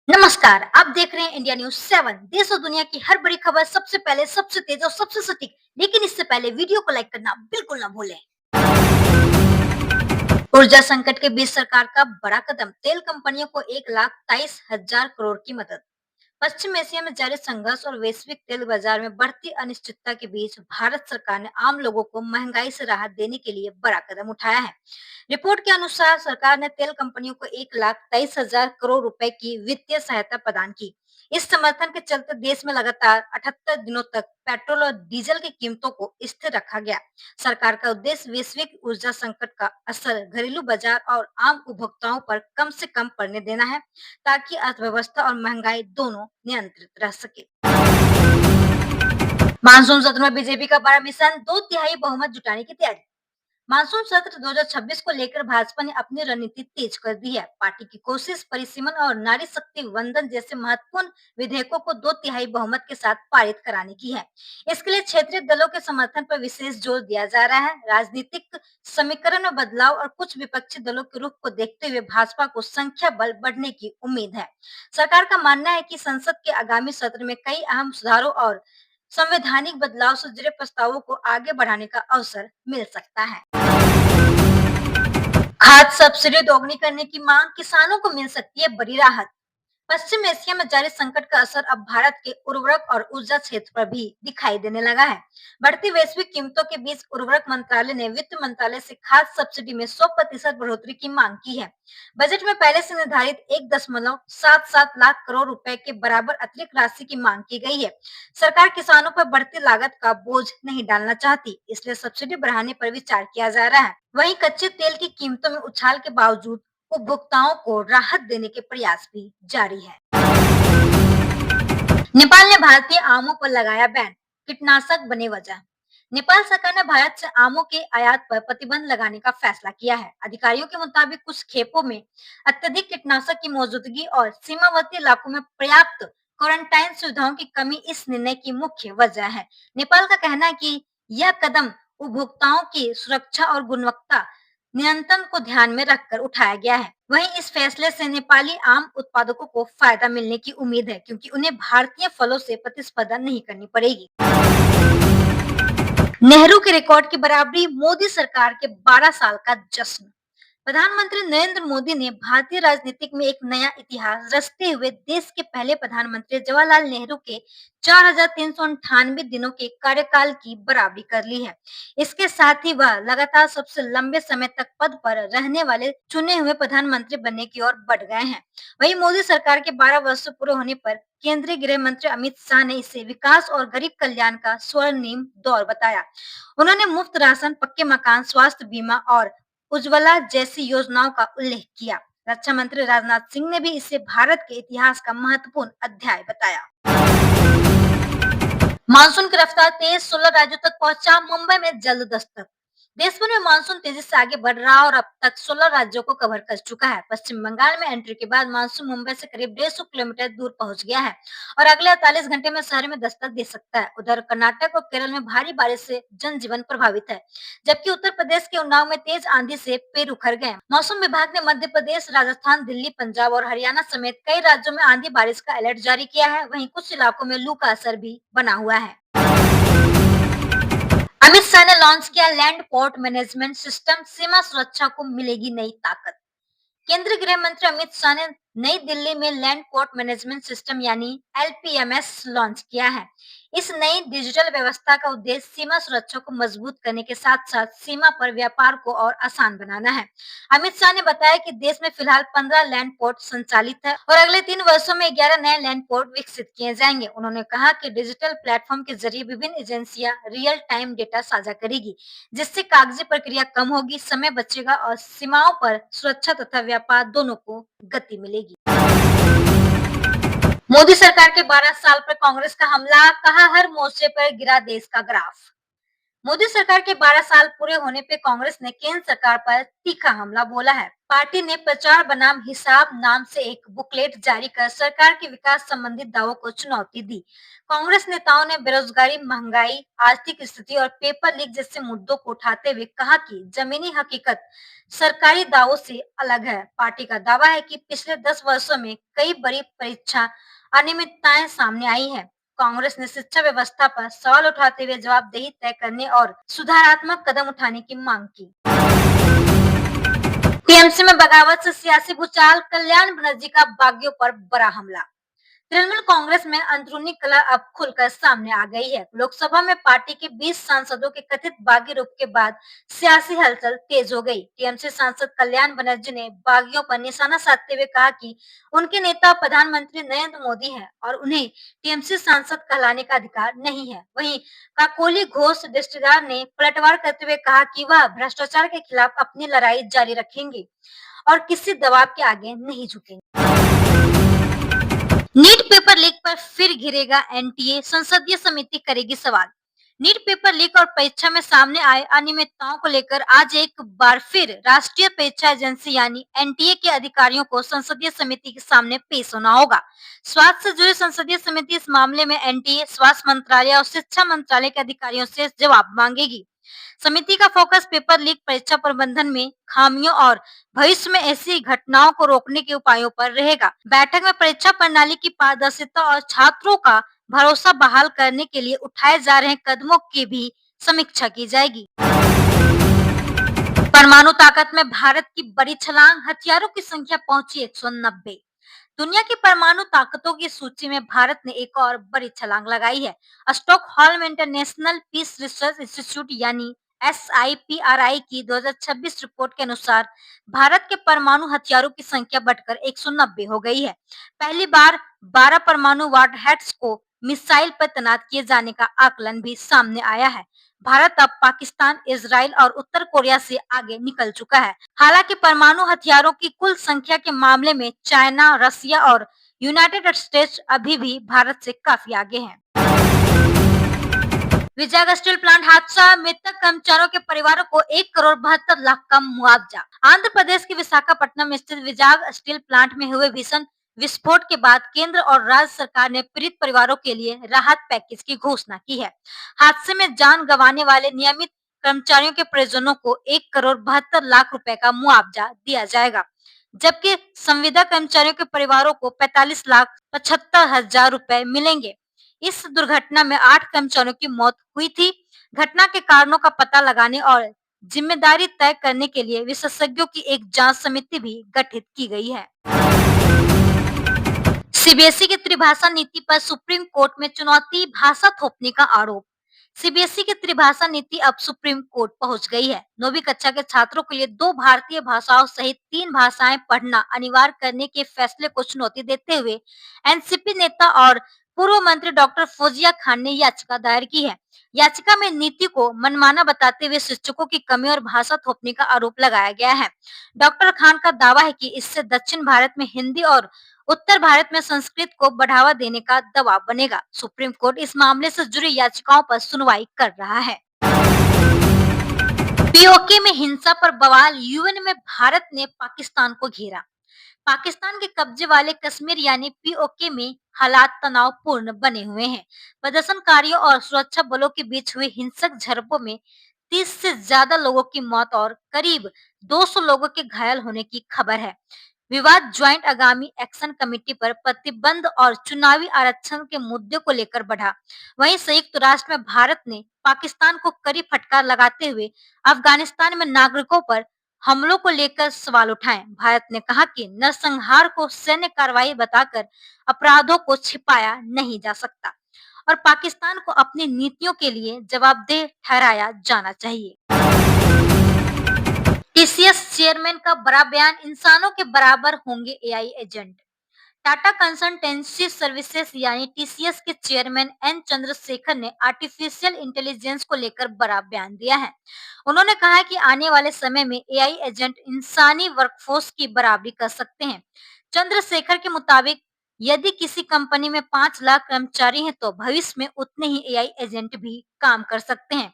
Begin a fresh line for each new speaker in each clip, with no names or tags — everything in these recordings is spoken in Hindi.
नमस्कार, आप देख रहे हैं इंडिया न्यूज 7। देश और दुनिया की हर बड़ी खबर सबसे पहले, सबसे तेज और सबसे सटीक। लेकिन इससे पहले वीडियो को लाइक करना बिल्कुल ना भूलें। ऊर्जा संकट के बीच सरकार का बड़ा कदम, तेल कंपनियों को 1,23,000 करोड़ की मदद। पश्चिम एशिया में जारी संघर्ष और वैश्विक तेल बाजार में बढ़ती अनिश्चितता के बीच भारत सरकार ने आम लोगों को महंगाई से राहत देने के लिए बड़ा कदम उठाया है। रिपोर्ट के अनुसार सरकार ने तेल कंपनियों को 1,23,000 करोड़ रुपए की वित्तीय सहायता प्रदान की। इस समर्थन के चलते देश में लगातार 78 दिनों तक पेट्रोल और डीजल की कीमतों को स्थिर रखा गया। सरकार का उद्देश्य वैश्विक ऊर्जा संकट का असर घरेलू बाजार और आम उपभोक्ताओं पर कम से कम पड़ने देना है, ताकि अर्थव्यवस्था और महंगाई दोनों नियंत्रित रह सके। मानसून सत्र में बीजेपी का बड़ा मिशन, 2/3 बहुमत जुटाने की तैयारी। मानसून सत्र 2026 को लेकर भाजपा ने अपनी रणनीति तेज कर दी है। पार्टी की कोशिश परिसीमन और नारी शक्ति वंदन जैसे महत्वपूर्ण विधेयकों को 2/3 बहुमत के साथ पारित कराने की है। इसके लिए क्षेत्रीय दलों के समर्थन पर विशेष जोर दिया जा रहा है। राजनीतिक समीकरण में बदलाव और कुछ विपक्षी दलों के रुख को देखते हुए भाजपा को संख्या बल बढ़ने की उम्मीद है। सरकार का मानना है कि संसद के आगामी सत्र में कई अहम सुधारों और संवैधानिक बदलाव से जुड़े प्रस्तावों को आगे बढ़ाने का अवसर मिल सकता है। खाद सब्सिडी दोगुनी करने की मांग, किसानों को मिल सकती है बड़ी राहत। पश्चिम एशिया में जारी संकट का असर अब भारत के उर्वरक और ऊर्जा क्षेत्र पर भी दिखाई देने लगा है। बढ़ती वैश्विक कीमतों के बीच उर्वरक मंत्रालय ने वित्त मंत्रालय से खाद सब्सिडी में 100% बढ़ोतरी की मांग की है। बजट में पहले से निर्धारित 1,77 लाख करोड़ रुपए के बराबर अतिरिक्त राशि की मांग की गई है। सरकार किसानों पर बढ़ती लागत का बोझ नहीं डालना चाहती, इसलिए सब्सिडी बढ़ाने पर विचार किया जा रहा है। वहीं कच्चे तेल की कीमतों में उछाल के बावजूद उपभोक्ताओं को राहत देने के प्रयास भी जारी है। नेपाल ने भारतीय आमों पर लगाया बैन, कीटनाशक बने वजह। नेपाल सरकार ने भारत से आमों के आयात पर प्रतिबंध लगाने का फैसला किया है। अधिकारियों के मुताबिक कुछ खेपों में अत्यधिक कीटनाशक की मौजूदगी और सीमावर्ती इलाकों में पर्याप्त क्वारंटाइन सुविधाओं की कमी इस निर्णय की मुख्य वजह है। नेपाल का कहना है कि यह कदम उपभोक्ताओं की सुरक्षा और गुणवत्ता नियंत्रण को ध्यान में रखकर उठाया गया है। वहीं इस फैसले से नेपाली आम उत्पादकों को फायदा मिलने की उम्मीद है, क्योंकि उन्हें भारतीय फलों से प्रतिस्पर्धा नहीं करनी पड़ेगी। नेहरू के रिकॉर्ड की बराबरी, मोदी सरकार के 12 साल का जश्न। प्रधानमंत्री नरेंद्र मोदी ने भारतीय राजनीतिक में एक नया इतिहास रचते हुए देश के पहले प्रधानमंत्री जवाहरलाल नेहरू के 4,398 दिनों के कार्यकाल की बराबरी कर ली है। इसके साथ ही वह लगातार सबसे लंबे समय तक पद पर रहने वाले चुने हुए प्रधानमंत्री बनने की ओर बढ़ गए हैं। वहीं मोदी सरकार के 12 वर्ष पूरे होने पर केंद्रीय गृह मंत्री अमित शाह ने इसे विकास और गरीब कल्याण का स्वर्णिम दौर बताया। उन्होंने मुफ्त राशन, पक्के मकान, स्वास्थ्य बीमा और उज्ज्वला जैसी योजनाओं का उल्लेख किया। रक्षा मंत्री राजनाथ सिंह ने भी इसे भारत के इतिहास का महत्वपूर्ण अध्याय बताया। मानसून की रफ्तार तेज, 16 राज्यों तक पहुंचा, मुंबई में जल्द दस्तक। देश भर में मानसून तेजी से आगे बढ़ रहा और अब तक 16 राज्यों को कवर कर चुका है। पश्चिम बंगाल में एंट्री के बाद मानसून मुंबई से करीब 150 किलोमीटर दूर पहुंच गया है और अगले 48 घंटे में शहर में दस्तक दे सकता है। उधर कर्नाटक और केरल में भारी बारिश से जनजीवन प्रभावित है, जबकि उत्तर प्रदेश के उन्नाव में तेज आंधी से पेड़ उखड़ गए। मौसम विभाग ने मध्य प्रदेश, राजस्थान, दिल्ली, पंजाब और हरियाणा समेत कई राज्यों में आंधी बारिश का अलर्ट जारी किया है। वहीं कुछ इलाकों में लू का असर भी बना हुआ है। अमित शाह ने लॉन्च किया लैंड पोर्ट मैनेजमेंट सिस्टम, सीमा सुरक्षा को मिलेगी नई ताकत। केंद्रीय गृह मंत्री अमित शाह ने नई दिल्ली में लैंड पोर्ट मैनेजमेंट सिस्टम यानी एलपीएमएस लॉन्च किया है। इस नई डिजिटल व्यवस्था का उद्देश्य सीमा सुरक्षा को मजबूत करने के साथ साथ सीमा पर व्यापार को और आसान बनाना है। अमित शाह ने बताया कि देश में फिलहाल 15 लैंड पोर्ट संचालित है और अगले 3 वर्षों में 11 नए लैंड पोर्ट विकसित किए जाएंगे। उन्होंने कहा कि डिजिटल प्लेटफॉर्म के जरिए विभिन्न एजेंसियां रियल टाइम डेटा साझा करेगी, जिससे कागजी प्रक्रिया कम होगी, समय बचेगा और सीमाओं पर सुरक्षा तथा व्यापार दोनों को गति मिलेगी। मोदी सरकार के 12 साल पर कांग्रेस का हमला, कहा हर मोर्चे पर गिरा देश का ग्राफ। मोदी सरकार के 12 साल पूरे होने पे कांग्रेस ने केंद्र सरकार पर तीखा हमला बोला है। पार्टी ने प्रचार बनाम हिसाब नाम से एक बुकलेट जारी कर सरकार के विकास संबंधी दावों को चुनौती दी। कांग्रेस नेताओं ने बेरोजगारी, महंगाई, आर्थिक स्थिति और पेपर लीक जैसे मुद्दों को उठाते हुए कहा कि जमीनी हकीकत सरकारी दावों से अलग है। पार्टी का दावा है कि पिछले 10 वर्षों में कई बड़ी परीक्षा अनियमितताएं सामने आई हैं। कांग्रेस ने शिक्षा व्यवस्था पर सवाल उठाते हुए जवाबदेही तय करने और सुधारात्मक कदम उठाने की मांग की। टीएमसी में बगावत से सियासी भूचाल, कल्याण बनर्जी का बागियों पर बड़ा हमला। तृणमूल कांग्रेस में अंदरूनी कलह अब खुलकर सामने आ गई है। लोकसभा में पार्टी के 20 सांसदों के कथित बागी रूप के बाद सियासी हलचल तेज हो गई। टीएमसी सांसद कल्याण बनर्जी ने बागियों पर निशाना साधते हुए कहा कि उनके नेता प्रधानमंत्री नरेंद्र मोदी हैं और उन्हें टीएमसी सांसद कहलाने का अधिकार नहीं है। वहीं काकोली घोष रिश्तेदार ने पलटवार करते हुए कहा कि वह भ्रष्टाचार के खिलाफ अपनी लड़ाई जारी रखेंगे और किसी दबाव के आगे नहीं झुकेंगे। नीट पेपर लीक पर फिर घिरेगा एनटीए, संसदीय समिति करेगी सवाल। नीट पेपर लीक और परीक्षा में सामने आए अनियमितताओं को लेकर आज एक बार फिर राष्ट्रीय परीक्षा एजेंसी यानी एनटीए के अधिकारियों को संसदीय समिति के सामने पेश होना होगा। स्वास्थ्य से जुड़ी संसदीय समिति इस मामले में एनटीए, स्वास्थ्य मंत्रालय और शिक्षा मंत्रालय के अधिकारियों से जवाब मांगेगी। समिति का फोकस पेपर लीक, परीक्षा प्रबंधन में खामियों और भविष्य में ऐसी घटनाओं को रोकने के उपायों पर रहेगा। बैठक में परीक्षा प्रणाली की पारदर्शिता और छात्रों का भरोसा बहाल करने के लिए उठाए जा रहे कदमों की भी समीक्षा की जाएगी। परमाणु ताकत में भारत की बड़ी छलांग, हथियारों की संख्या पहुंची 190। दुनिया की परमाणु ताकतों की सूची में भारत ने एक और बड़ी छलांग लगाई है। Stockholm International Peace Research Institute यानी SIPRI की 2026 रिपोर्ट के अनुसार भारत के परमाणु हथियारों की संख्या बढ़कर 190 हो गई है। पहली बार 12 परमाणु वारहेड्स को मिसाइल पर तैनात किए जाने का आकलन भी सामने आया है। भारत अब पाकिस्तान, इजराइल और उत्तर कोरिया से आगे निकल चुका है। हालांकि परमाणु हथियारों की कुल संख्या के मामले में चाइना, रसिया और यूनाइटेड स्टेट्स अभी भी भारत से काफी आगे हैं। विजाग स्टील प्लांट हादसा, मृतक कर्मचारियों के परिवारों को 1 करोड़ 72 लाख का मुआवजा। आंध्र प्रदेश के विशाखापट्टनम स्थित विजाग स्टील प्लांट में हुए भीषण विस्फोट के बाद केंद्र और राज्य सरकार ने पीड़ित परिवारों के लिए राहत पैकेज की घोषणा की है। हादसे में जान गंवाने वाले नियमित कर्मचारियों के परिजनों को 1 करोड़ 72 लाख रुपए का मुआवजा दिया जाएगा, जबकि संविदा कर्मचारियों के परिवारों को 45 लाख 75 हजार रुपए मिलेंगे। इस दुर्घटना में 8 कर्मचारियों की मौत हुई थी। घटना के कारणों का पता लगाने और जिम्मेदारी तय करने के लिए विशेषज्ञों की एक जांच समिति भी गठित की गई है। सीबीएसई की त्रिभाषा नीति पर सुप्रीम कोर्ट में चुनौती, भाषा थोपने का आरोप। सीबीएसई की त्रिभाषा नीति अब सुप्रीम कोर्ट पहुंच गई है। 9वीं कक्षा के छात्रों के लिए 2 भारतीय भाषाओं सहित 3 भाषाएं पढ़ना अनिवार्य करने के फैसले को चुनौती देते हुए एनसीपी नेता और पूर्व मंत्री डॉक्टर फौजिया खान ने याचिका दायर की है। याचिका में नीति को मनमाना बताते हुए शिक्षकों की कमी और भाषा थोपने का आरोप लगाया गया है। डॉक्टर खान का दावा है कि इससे दक्षिण भारत में हिंदी और उत्तर भारत में संस्कृत को बढ़ावा देने का दबाव बनेगा। सुप्रीम कोर्ट इस मामले से जुड़ी याचिकाओं पर सुनवाई कर रहा है। पीओके में हिंसा पर बवाल, यूएन में भारत ने पाकिस्तान को घेरा। पाकिस्तान के कब्जे वाले कश्मीर यानी पीओके में हालात तनावपूर्ण बने हुए हैं। प्रदर्शनकारियों और सुरक्षा बलों के बीच हुई हिंसक झड़पों में 30 से ज्यादा लोगों की मौत और करीब 200 लोगों के घायल होने की खबर है। विवाद ज्वाइंट आगामी एक्शन कमेटी पर प्रतिबंध और चुनावी आरक्षण के मुद्दे को लेकर बढ़ा। वहीं संयुक्त राष्ट्र में भारत ने पाकिस्तान को कड़ी फटकार लगाते हुए अफगानिस्तान में नागरिकों पर हमलों को लेकर सवाल उठाए। भारत ने कहा कि नरसंहार को सैन्य कार्रवाई बताकर अपराधों को छिपाया नहीं जा सकता और पाकिस्तान को अपनी नीतियों के लिए जवाबदेह ठहराया जाना चाहिए। टीसीएस चेयरमैन का बड़ा बयान, इंसानों के बराबर होंगे AI agent. Tata consultancy services यानी टीसीएस के चेयरमैन एन चंद्रशेखर ने आर्टिफिशियल इंटेलिजेंस को लेकर बड़ा बयान दिया है। उन्होंने कहा है कि आने वाले समय में एआई एजेंट इंसानी वर्कफोर्स की बराबरी कर सकते हैं। चंद्रशेखर के मुताबिक यदि किसी कंपनी में 5 लाख कर्मचारी हैं तो भविष्य में उतने ही एआई एजेंट भी काम कर सकते हैं।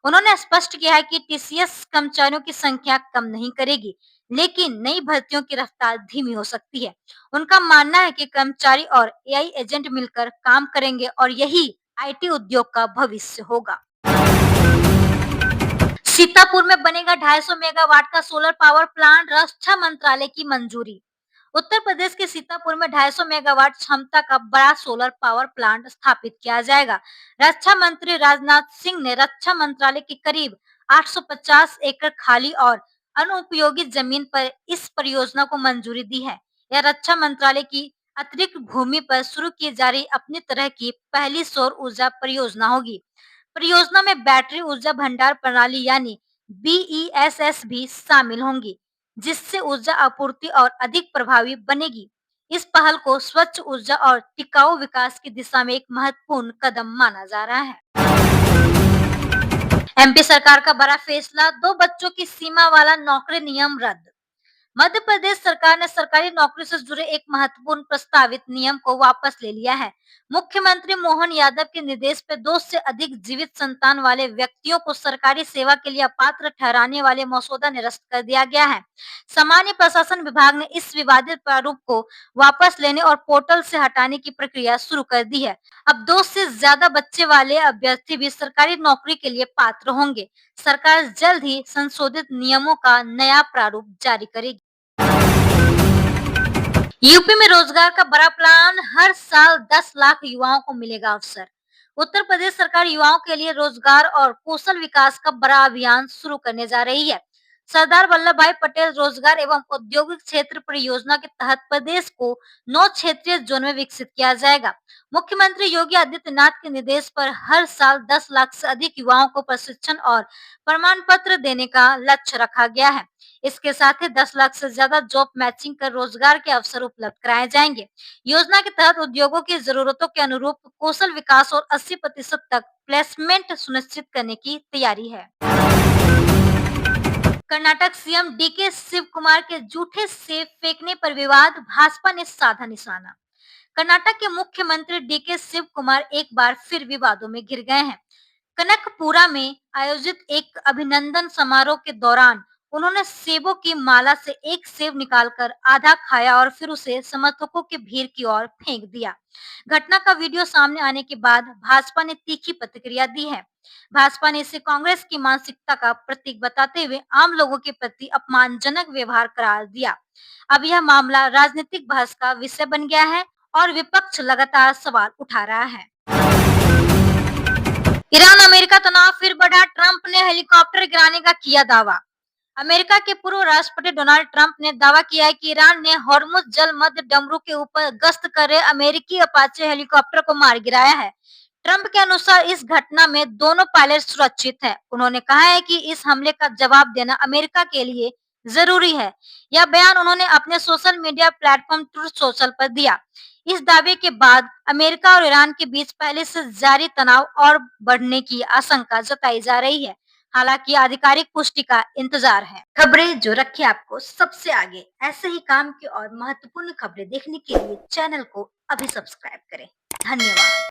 उन्होंने स्पष्ट किया है कि टीसीएस कर्मचारियों की संख्या कम नहीं करेगी, लेकिन नई भर्तियों की रफ्तार धीमी हो सकती है। उनका मानना है कि कर्मचारी और एआई एजेंट मिलकर काम करेंगे और यही आईटी उद्योग का भविष्य होगा। सीतापुर में बनेगा 250 मेगावाट का सोलर पावर प्लांट, रक्षा मंत्रालय की मंजूरी। उत्तर प्रदेश के सीतापुर में 250 मेगावाट क्षमता का बड़ा सोलर पावर प्लांट स्थापित किया जाएगा। रक्षा मंत्री राजनाथ सिंह ने रक्षा मंत्रालय की करीब 850 एकड़ खाली और अनुपयोगित जमीन पर इस परियोजना को मंजूरी दी है। यह रक्षा मंत्रालय की अतिरिक्त भूमि पर शुरू की जा रही अपनी तरह की पहली सौर ऊर्जा परियोजना होगी। परियोजना में बैटरी ऊर्जा भंडार प्रणाली यानी बीईएसएस भी शामिल होंगी, जिससे ऊर्जा आपूर्ति और अधिक प्रभावी बनेगी। इस पहल को स्वच्छ ऊर्जा और टिकाऊ विकास की दिशा में एक महत्वपूर्ण कदम माना जा रहा है। एमपी सरकार का बड़ा फैसला, 2 बच्चों की सीमा वाला नौकरी नियम रद्द। मध्य प्रदेश सरकार ने सरकारी नौकरी से जुड़े एक महत्वपूर्ण प्रस्तावित नियम को वापस ले लिया है। मुख्यमंत्री मोहन यादव के निर्देश पर 2 से अधिक जीवित संतान वाले व्यक्तियों को सरकारी सेवा के लिए अपात्र ठहराने वाले मसौदा निरस्त कर दिया गया है। सामान्य प्रशासन विभाग ने इस विवादित प्रारूप को वापस लेने और पोर्टल से हटाने की प्रक्रिया शुरू कर दी है। अब 2 से ज्यादा बच्चे वाले अभ्यर्थी भी सरकारी नौकरी के लिए पात्र होंगे। सरकार जल्द ही संशोधित नियमों का नया प्रारूप जारी करेगी। यूपी में रोजगार का बड़ा प्लान, हर साल 10 लाख युवाओं को मिलेगा अवसर। उत्तर प्रदेश सरकार युवाओं के लिए रोजगार और कौशल विकास का बड़ा अभियान शुरू करने जा रही है। सरदार वल्लभ भाई पटेल रोजगार एवं औद्योगिक क्षेत्र परियोजना के तहत प्रदेश को 9 क्षेत्रीय जोन में विकसित किया जाएगा। मुख्यमंत्री योगी आदित्यनाथ के निर्देश पर हर साल 10 लाख से अधिक युवाओं को प्रशिक्षण और प्रमाण पत्र देने का लक्ष्य रखा गया है। इसके साथ ही 10 लाख से ज्यादा जॉब मैचिंग कर रोजगार के अवसर उपलब्ध कराए जाएंगे। योजना के तहत उद्योगों की जरूरतों के अनुरूप कौशल विकास और 80% तक प्लेसमेंट सुनिश्चित करने की तैयारी है। कर्नाटक सीएम डीके शिव कुमार के जूठे सेब फेंकने पर विवाद, भाजपा ने साधा निशाना। कर्नाटक के मुख्यमंत्री डीके शिव कुमार एक बार फिर विवादों में घिर गए हैं। कनकपुरा में आयोजित एक अभिनंदन समारोह के दौरान उन्होंने सेबों की माला से एक सेब निकालकर आधा खाया और फिर उसे समर्थकों की भीड़ की ओर फेंक दिया। घटना का वीडियो सामने आने के बाद भाजपा ने तीखी प्रतिक्रिया दी है। भाजपा ने इसे कांग्रेस की मानसिकता का प्रतीक बताते हुए आम लोगों के प्रति अपमानजनक व्यवहार करार दिया। अब यह मामला राजनीतिक बहस का विषय बन गया है और विपक्ष लगातार सवाल उठा रहा है। ईरान अमेरिका तनाव फिर बढ़ा, ट्रंप ने हेलीकॉप्टर गिराने का किया दावा। अमेरिका के पूर्व राष्ट्रपति डोनाल्ड ट्रंप ने दावा किया है कि ईरान ने हॉर्मुज जल मध्य डमरू के ऊपर गश्त कर रहे अमेरिकी अपाचे हेलीकॉप्टर को मार गिराया है। ट्रंप के अनुसार इस घटना में दोनों पायलट सुरक्षित हैं। उन्होंने कहा है कि इस हमले का जवाब देना अमेरिका के लिए जरूरी है। यह बयान उन्होंने अपने social media platform truth social पर दिया। इस दावे के बाद अमेरिका और ईरान के बीच पहले से जारी तनाव और बढ़ने की आशंका जताई जा रही है। हालांकि आधिकारिक पुष्टि का इंतजार है। खबरें जो रखे आपको सबसे आगे, ऐसे ही काम की और महत्वपूर्ण खबरें देखने के लिए चैनल को अभी सब्सक्राइब करें। धन्यवाद।